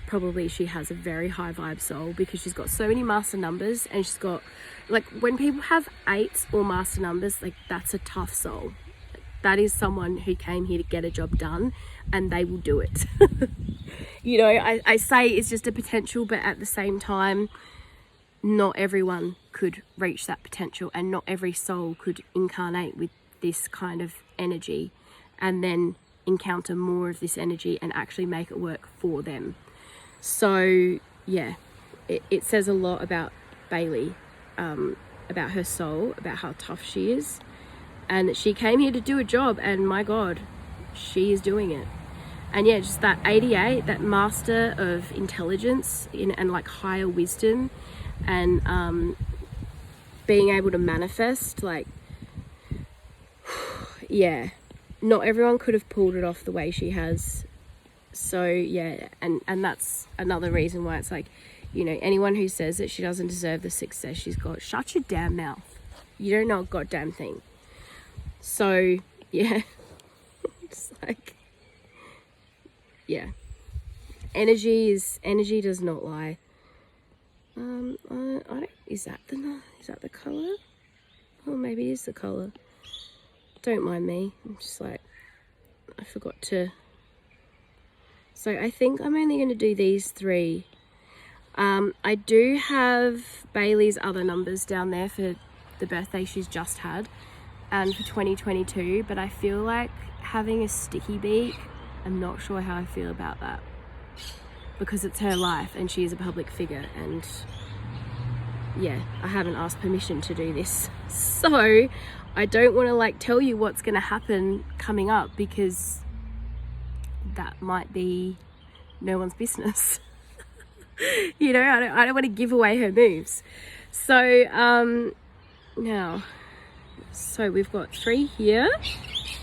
probably she has a very high vibe soul because she's got so many master numbers, and she's got, like, when people have 8s or master numbers, like, that's a tough soul. That is someone who came here to get a job done, and they will do it. You know, I say it's just a potential, but at the same time, not everyone could reach that potential, and not every soul could incarnate with this kind of energy and then encounter more of this energy and actually make it work for them. So yeah, it says a lot about Bailey, about her soul, about how tough she is, and that she came here to do a job, and my God, she is doing it. And yeah, just that 88, that master of intelligence and like higher wisdom, and being able to manifest, like, yeah, not everyone could have pulled it off the way she has. So yeah, and that's another reason why it's like, you know, anyone who says that she doesn't deserve the success she's got, shut your damn mouth. You don't know a goddamn thing. So yeah, it's like, yeah, energy does not lie. I don't, is that the color? Oh, maybe it is the color. Don't mind me. I'm just like, I forgot to. So I think I'm only going to do these 3. I do have Bailey's other numbers down there for the birthday she's just had and for 2022, but I feel like having a sticky beak, I'm not sure how I feel about that, because it's her life and she is a public figure, and yeah, I haven't asked permission to do this. So I don't want to like tell you what's going to happen coming up, because that might be no one's business. You know, I don't want to give away her moves. So now, so we've got 3 here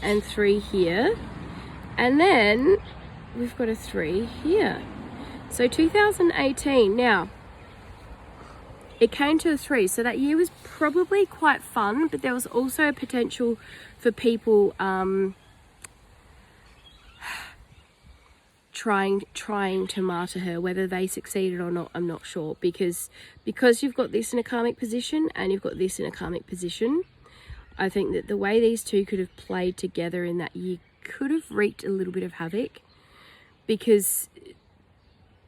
and 3 here, and then we've got a 3 here. So 2018, now it came to a 3, so that year was probably quite fun, but there was also a potential for people trying to martyr her. Whether they succeeded or not, I'm not sure, because you've got this in a karmic position and you've got this in a karmic position. I think that the way these two could have played together in that year could have wreaked a little bit of havoc, because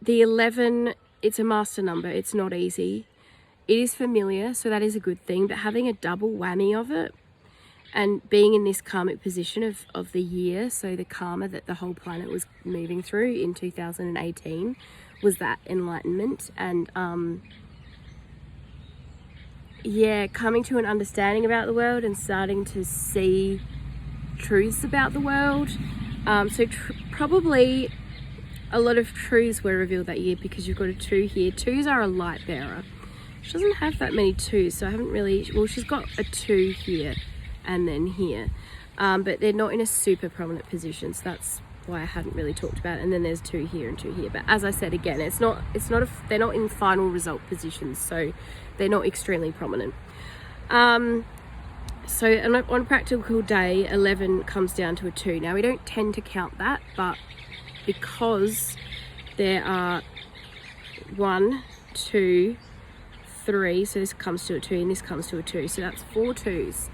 the 11, it's a master number, it's not easy. It is familiar, so that is a good thing, but having a double whammy of it and being in this karmic position of the year, so the karma that the whole planet was moving through in 2018 was that enlightenment, and yeah, coming to an understanding about the world and starting to see truths about the world. So probably a lot of truths were revealed that year, because you've got a 2 here. 2s are a light bearer. She doesn't have that many 2s, so I haven't really, well, she's got a 2 here and then here, but they're not in a super prominent position, so that's why I hadn't really talked about it. And then there's 2 here and 2 here, but as I said again, they're not in final result positions, so they're not extremely prominent. So on a practical day, 11 comes down to a 2. Now we don't tend to count that, but because there are 1, 2, 3, so this comes to a 2 and this comes to a 2, so that's 4 2s.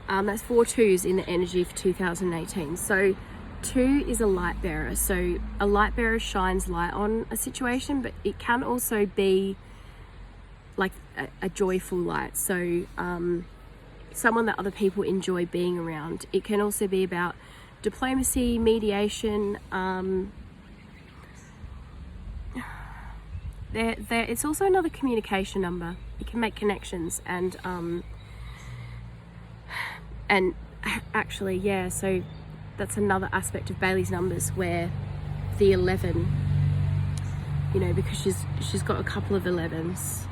That's 4 2s in the energy for 2018. So 2 is a light bearer. So a light bearer shines light on a situation, but it can also be like a joyful light. So someone that other people enjoy being around. It can also be about diplomacy, mediation. It's also another communication number. You can make connections and actually, yeah, so that's another aspect of Bailey's numbers, where the 11, you know, because she's got a couple of 11s,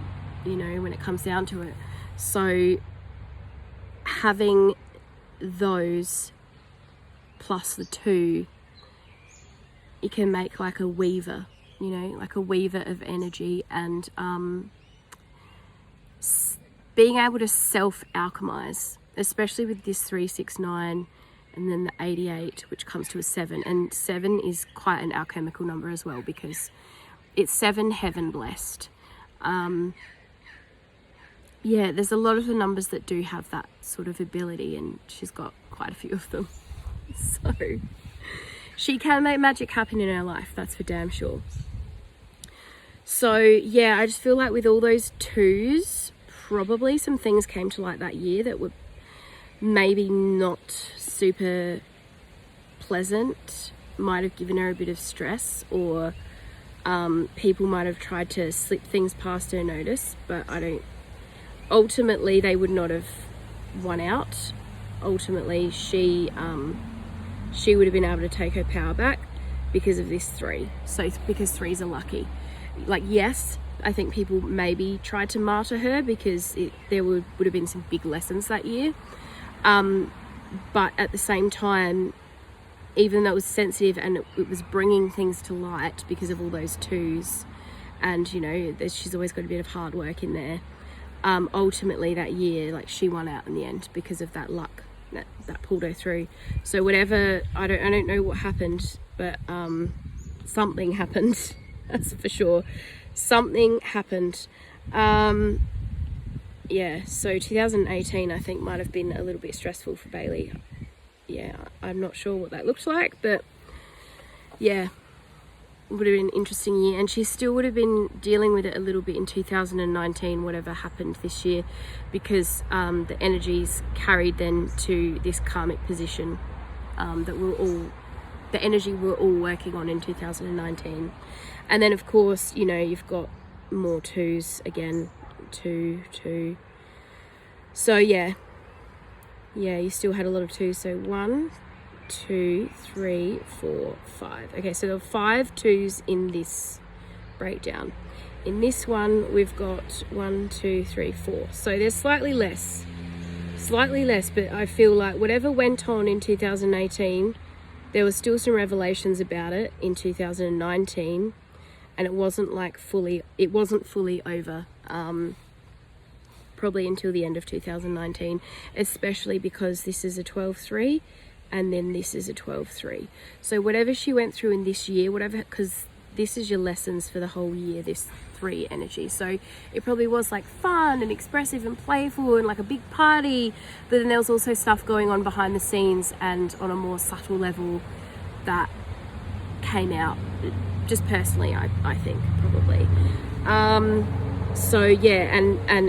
you know, when it comes down to it. So having those plus the 2, it can make like a weaver, you know, like a weaver of energy, and being able to self-alchemize, especially with this 369 and then the 88, which comes to a 7. And 7 is quite an alchemical number as well, because it's 7 heaven blessed. Yeah, there's a lot of the numbers that do have that sort of ability, and she's got quite a few of them. So she can make magic happen in her life, that's for damn sure. So yeah, I just feel like with all those 2s, probably some things came to light that year that were maybe not super pleasant, might have given her a bit of stress, or People might have tried to slip things past her notice, but ultimately they would not have won out. Ultimately she would have been able to take her power back because of this 3. So because 3s are lucky. Like, yes, I think people maybe tried to martyr her because there would have been some big lessons that year. But at the same time, even though it was sensitive and it was bringing things to light because of all those 2s, and she's always got a bit of hard work in there, ultimately that year, like, she won out in the end because of that luck that pulled her through. So whatever, I don't know what happened, but something happened. That's for sure. Something happened. So 2018 I think might have been a little bit stressful for Bailey. I'm not sure what that looked like, but it would have been an interesting year, and she still would have been dealing with it a little bit in 2019, whatever happened this year, because the energies carried then to this karmic position the energy we're all working on in 2019. And then of course, you've got more 2s again, 2. So you still had a lot of 2s. So 1, 2, 3, 4, 5. Okay, so there were 5 2s in this breakdown. In this one, we've got 1, 2, 3, 4. So there's slightly less, but I feel like whatever went on in 2018, there was still some revelations about it in 2019, and it wasn't fully over. Probably until the end of 2019, especially because this is a 12-3 and then this is a 12-3. So whatever she went through in this year, because this is your lessons for the whole year, this 3 energy. So it probably was like fun and expressive and playful and like a big party, but then there was also stuff going on behind the scenes and on a more subtle level that came out just personally, I think, probably. And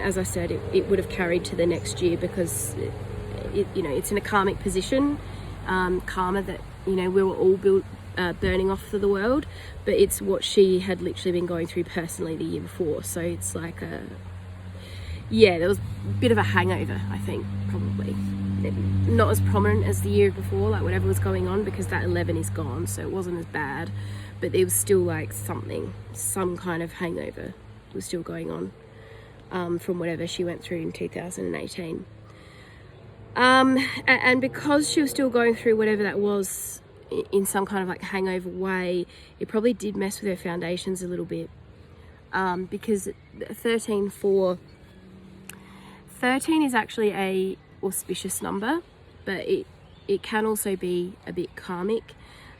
as I said, it would have carried to the next year because it's in a karmic position, karma that we were all burning off for the world, but it's what she had literally been going through personally the year before. So it's like there was a bit of a hangover, I think, probably. Not as prominent as the year before, like whatever was going on, because that 11 is gone, so it wasn't as bad, but it was still like some kind of hangover was still going on from whatever she went through in 2018. And because she was still going through whatever that was in some kind of like hangover way, it probably did mess with her foundations a little bit, because 13 is actually a auspicious number, but it can also be a bit karmic.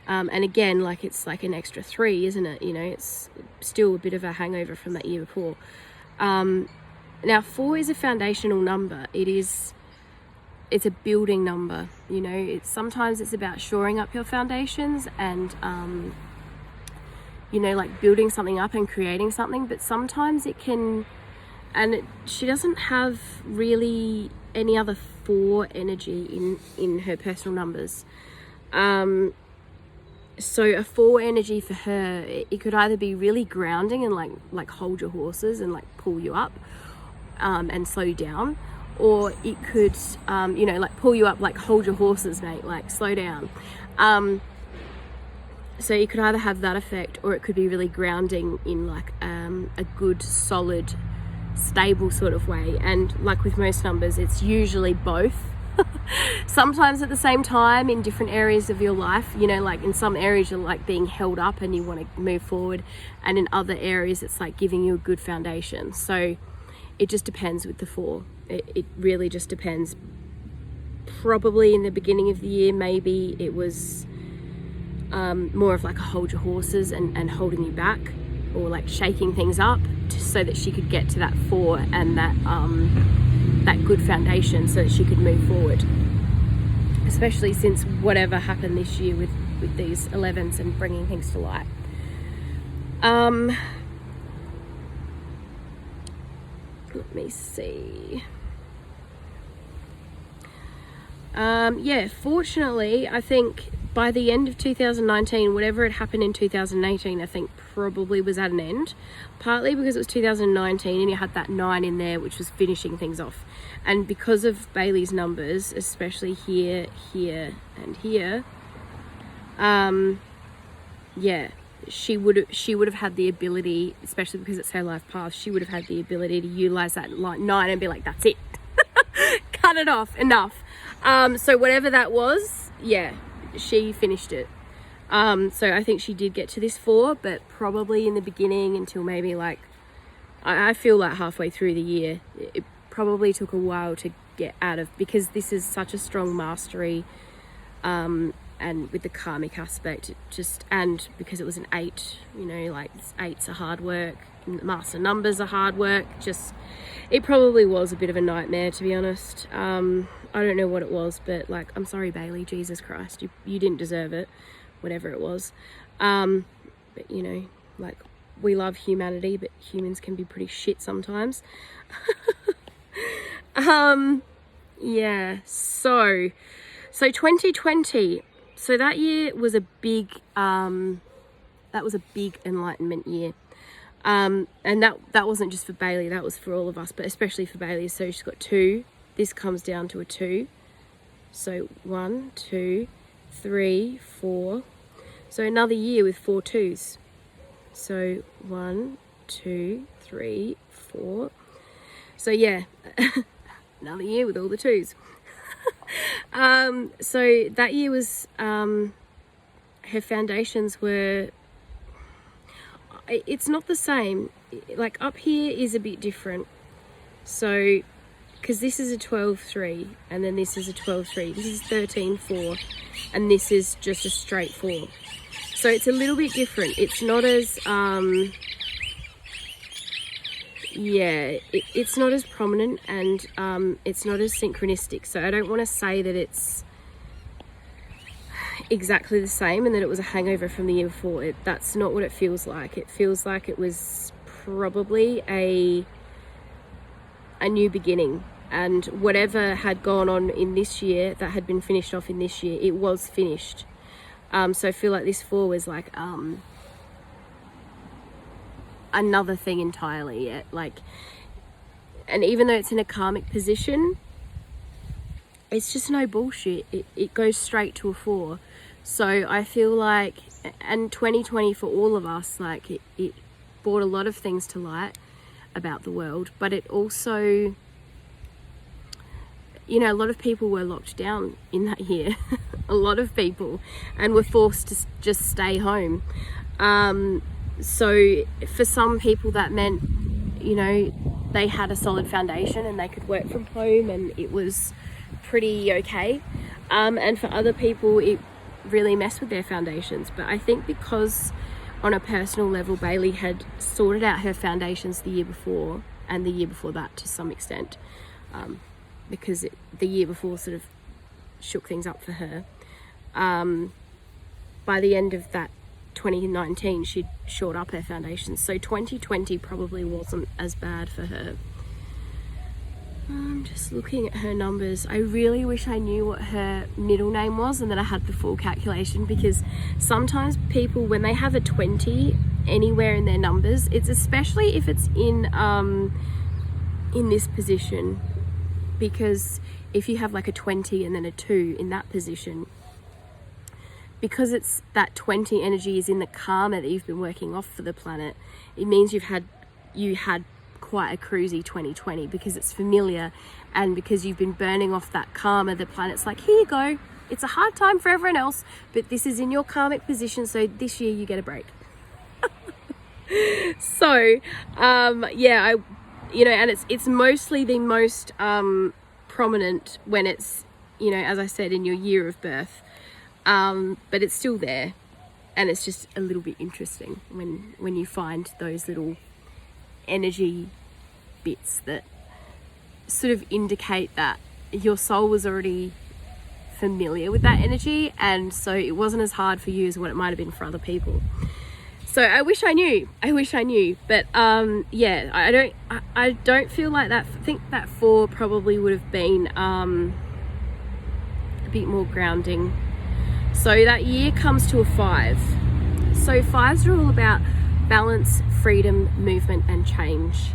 And again, like it's like an extra 3, isn't it? It's still a bit of a hangover from that year before. Now 4 is a foundational number. It's a building number. Sometimes it's about shoring up your foundations and like building something up and creating something, but sometimes it can, and she doesn't have really any other 4 energy in her personal numbers. So a 4 energy for her, it could either be really grounding and like hold your horses and like pull you up and slow you down, or it could like pull you up, like hold your horses, mate, like slow down. So you could either have that effect, or it could be really grounding in like a good, solid, stable sort of way. And like with most numbers, it's usually both. Sometimes at the same time in different areas of your life, like in some areas you're like being held up and you want to move forward, and in other areas it's like giving you a good foundation. So it just depends with the 4. It really just depends. Probably in the beginning of the year, maybe it was more of like a hold your horses and holding you back, or like shaking things up so that she could get to that 4 and that good foundation so that she could move forward, especially since whatever happened this year with these 11s and bringing things to light. Let me see. Fortunately, I think by the end of 2019, whatever had happened in 2018, I think probably was at an end, partly because it was 2019 and you had that 9 in there, which was finishing things off. And because of Bailey's numbers, especially here, here, and here, yeah, she would have had the ability, especially because it's her life path, she would have had the ability to utilize that 9 and be like, that's it. Cut it off, enough. So whatever that was, yeah, she finished it. So I think she did get to this 4, but probably in the beginning until maybe like, I feel like halfway through the year, it probably took a while to get out of, because this is such a strong mastery, and with the karmic aspect, and because it was an 8, you know, like 8's are hard work, master numbers are hard work, it probably was a bit of a nightmare, to be honest. I don't know what it was, but like, I'm sorry, Bailey, Jesus Christ, you didn't deserve it, whatever it was. But you know, like, we love humanity, but humans can be pretty shit sometimes. Yeah, so 2020, so that year was a big, that was a big enlightenment year. And that wasn't just for Bailey, that was for all of us, but especially for Bailey. So she's got 2. This comes down to a 2. So 1, 2, 3, 4. So another year with 4 2s. So 1, 2, 3, 4. So yeah, another year with all the 2s. So that year was, her foundations were, it's not the same. Like, up here is a bit different. So, because this is a 12-3, and then this is a 12-3. This is 13-4, and this is just a straight 4. So it's a little bit different. It's not as, yeah, it's not as prominent, and it's not as synchronistic. So I don't want to say that it's exactly the same and that it was a hangover from the year before. That's not what it feels like. It feels like it was probably a new beginning, and whatever had gone on in this year that had been finished off in this year, it was finished. So I feel like this 4 was like another thing entirely. Yeah? Like, and even though it's in a karmic position, it's just no bullshit. It goes straight to a 4. So I feel like, and 2020 for all of us, like it brought a lot of things to light about the world, but it also, you know, a lot of people were locked down in that year, a lot of people, and were forced to just stay home. So for some people that meant, you know, they had a solid foundation and they could work from home and it was pretty okay. And for other people, it really messed with their foundations. But I think because on a personal level, Bailey had sorted out her foundations the year before and the year before that to some extent, because the year before sort of shook things up for her. By the end of that 2019, she'd shored up her foundations. So 2020 probably wasn't as bad for her. I'm just looking at her numbers. I really wish I knew what her middle name was and that I had the full calculation, because sometimes people, when they have a 20 anywhere in their numbers, it's especially if it's in this position, because if you have like a 20 and then a 2 in that position, because it's that 20 energy is in the karma that you've been working off for the planet, it means you had quite a cruisy 2020, because it's familiar, and because you've been burning off that karma, the planet's like, here you go, it's a hard time for everyone else, but this is in your karmic position, so this year you get a break. So yeah, and it's mostly the most prominent when it's, you know, as I said, in your year of birth, but it's still there, and it's just a little bit interesting when you find those little energy bits that sort of indicate that your soul was already familiar with that energy, and so it wasn't as hard for you as what it might have been for other people. So I wish I knew, but yeah, I don't feel like that. I think that 4 probably would have been a bit more grounding. So that year comes to a 5. So 5s are all about balance, freedom, movement, and change.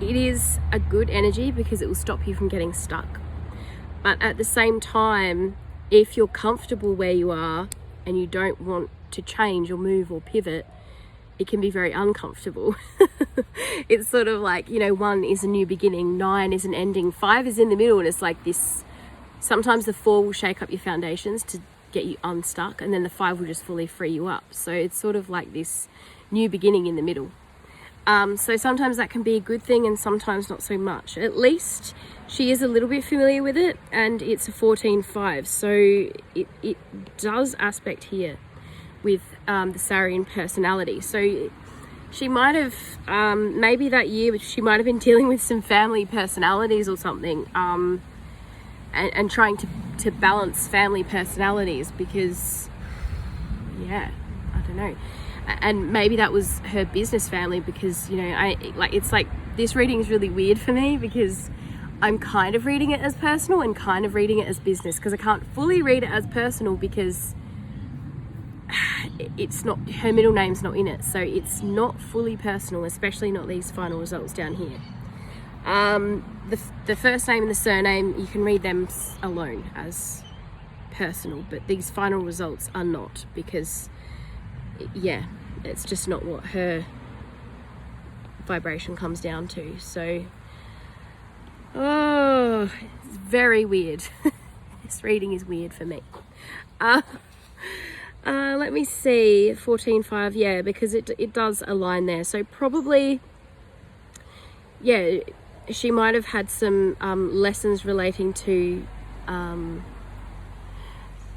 It is a good energy because it will stop you from getting stuck. But at the same time, if you're comfortable where you are and you don't want to change or move or pivot, it can be very uncomfortable. It's sort of like, 1 is a new beginning, 9 is an ending, 5 is in the middle, and it's like this. Sometimes the 4 will shake up your foundations to get you unstuck, and then the 5 will just fully free you up. So it's sort of like this new beginning in the middle. So sometimes that can be a good thing and sometimes not so much. At least she is a little bit familiar with it, and it's a 14-5. So it does aspect here with the Sarian personality. So she might have, maybe that year, she might have been dealing with some family personalities or something, and trying to balance family personalities because, I don't know. And maybe that was her business family because, it's like this reading is really weird for me because I'm kind of reading it as personal and kind of reading it as business, because I can't fully read it as personal because it's not, her middle name's not in it. So it's not fully personal, especially not these final results down here. The first name and the surname, you can read them alone as personal, but these final results are not, because it's just not what her vibration comes down to. So it's very weird. This reading is weird for me. Let me see, 14-5, because it does align there. So probably, she might have had some lessons relating to,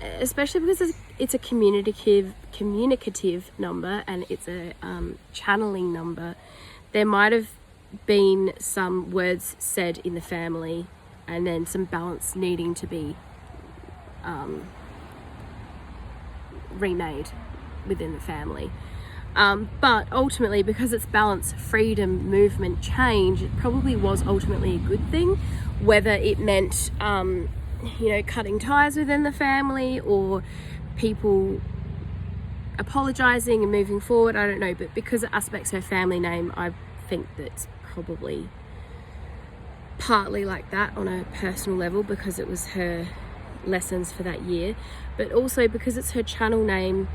especially because it's a communicative number and it's a channeling number. There might have been some words said in the family and then some balance needing to be remade within the family. But ultimately, because it's balance, freedom, movement, change, it probably was ultimately a good thing, whether it meant cutting ties within the family or people apologizing and moving forward, I don't know. But because it aspects her family name, I think that's probably partly like that on a personal level, because it was her lessons for that year, but also because it's her channel name.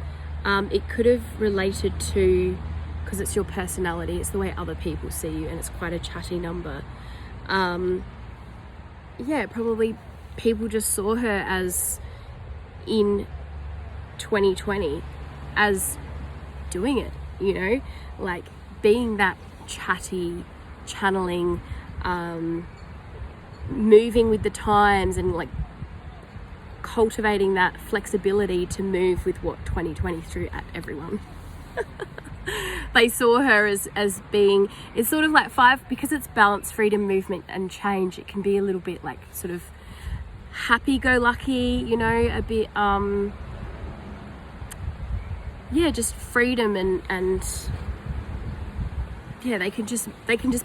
It could have related to, because it's your personality, it's the way other people see you, and it's quite a chatty number. Probably people just saw her as, in 2020, as doing it, like being that chatty, channeling, moving with the times, and like cultivating that flexibility to move with what 2020 threw at everyone. They saw her as being, it's sort of like 5, because it's balance, freedom, movement, and change. It can be a little bit like sort of happy-go-lucky, a bit just freedom and they can just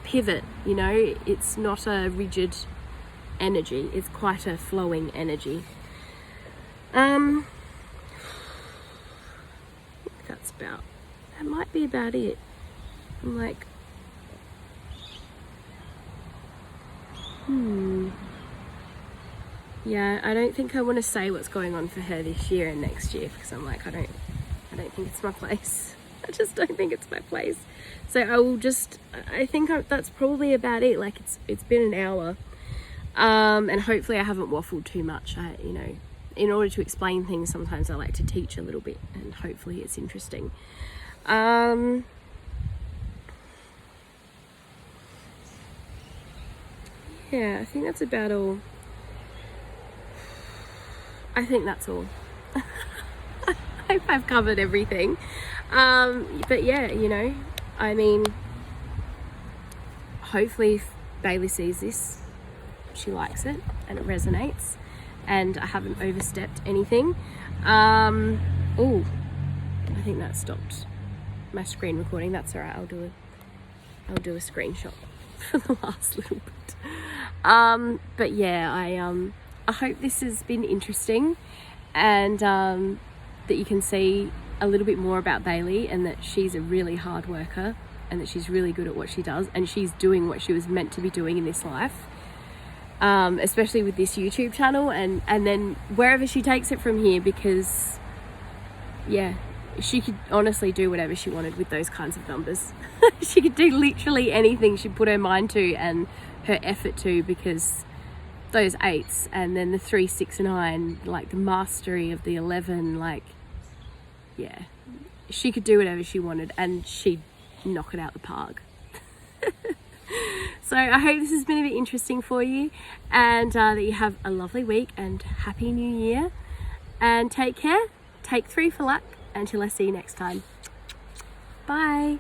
pivot. It's not a rigid energy, it's quite a flowing energy. That might be about it. I'm like, I don't think I want to say what's going on for her this year and next year, because I'm like, I don't think it's my place. I just don't think it's my place. So I think that's probably about it. Like it's been an hour, and hopefully I haven't waffled too much. In order to explain things, sometimes I like to teach a little bit, and hopefully it's interesting. I think that's about all. I think that's all. I hope I've covered everything. But hopefully if Bailey sees this, she likes it and it resonates, and I haven't overstepped anything. I think that stopped my screen recording. That's all right. I'll do a screenshot for the last little bit. But I hope this has been interesting, and that you can see a little bit more about Bailey, and that she's a really hard worker, and that she's really good at what she does, and she's doing what she was meant to be doing in this life, especially with this YouTube channel, and then wherever she takes it from here, because yeah, she could honestly do whatever she wanted with those kinds of numbers. She could do literally anything she put her mind to and her effort to, because those 8s, and then the 3, 6, 9, like the mastery of the 11, like, yeah, she could do whatever she wanted and she'd knock it out the park. So I hope this has been a bit interesting for you, and that you have a lovely week, and Happy New Year, and take care. Take 3 for luck until I see you next time. Bye.